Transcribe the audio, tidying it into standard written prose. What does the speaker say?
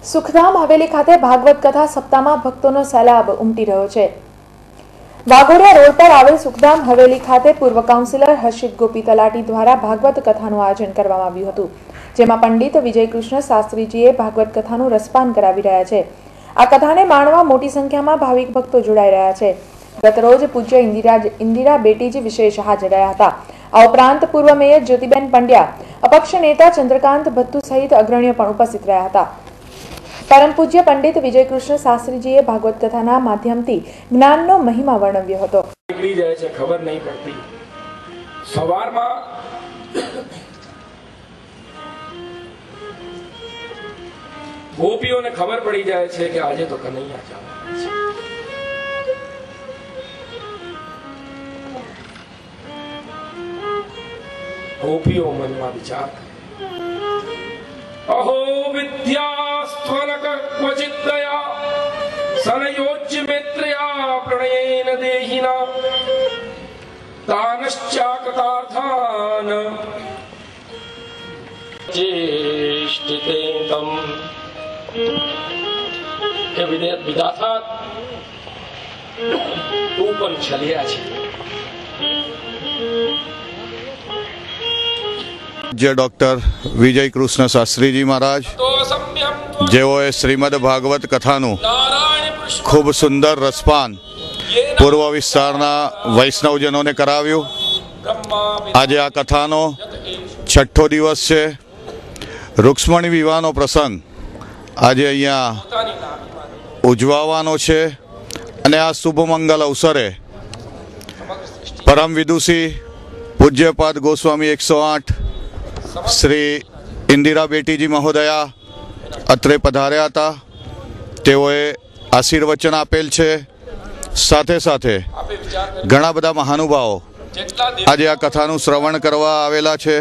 સુખધામ હવેલી ખાતે ભાગવત કથા સપ્તાહમાં ભક્તોનો સૈલાબ ઉમટી રહ્યો છે। વાઘોડિયા રોડ પર આવેલ સુખધામ હવેલી ખાતે પૂર્વ કાઉન્સિલર હર્ષિત ગોપી તલાટી દ્વારા ભાગવત કથાનું આયોજન કરવામાં આવ્યું હતું, જેમાં પંડિત વિજય કૃષ્ણ શાસ્ત્રીજીએ ભાગવત કથાનું રસપાન કરાવી રહ્યા છે। આ કથાને માણવા મોટી સંખ્યામાં ભાવિક ભક્તો જોડાઈ રહ્યા છે। ગત રોજ પૂજ્ય ઇન્દિરા બેટીજી વિશેષ હાજર રહ્યા હતા। આ ઉપરાંત પૂર્વ મેયર જ્યોતિબેન પંડ્યા, અપક્ષ નેતા ચંદ્રકાંત ભત્તુ સહિત અગ્રણીઓ પણ ઉપસ્થિત રહ્યા હતા। परम पूज्य पंडित विजय कृष्ण शास्त्रीजीए भागवत कथाना माध्यमथी ज्ञाननो महिमा वर्णव्यो हतो। निकली जाए छे खबर नहीं पड़ती। सवारमा गोपीओं ने खबर पड़ी जाए छे कि आज तो कन्हैया जवाना छे। गोपीओ मन में विचार अहो विद्यास्त्वनक क्वचिद्दया सनयोज्य मित्रया प्रणयेन देहिना तानश्चाकृतार्थान चेष्टिते तम के विधाता तू पण छलिया छे। जय डॉक्टर विजय कृष्ण शास्त्री जी महाराज जेओए श्रीमद भागवत कथानु खूब सुंदर रसपान पूर्व विस्तारना वैष्णवजनों ने कराव्यु। आज आ कथानो छठो दिवस है। रुक्ष्मणी विवाहनो प्रसंग आज अहींया उजवावानो छे अने आ शुभ मंगल अवसरे परम विदुषी पूज्यपाद गोस्वामी 108 श्री इंदिरा बेटीजी महोदया अत्रे पधार्या था। तेओए आशीर्वचन आपेल छे। साथे साथे घणा बधा महानुभावो आज आ कथानुं श्रवण करवा आवेला छे।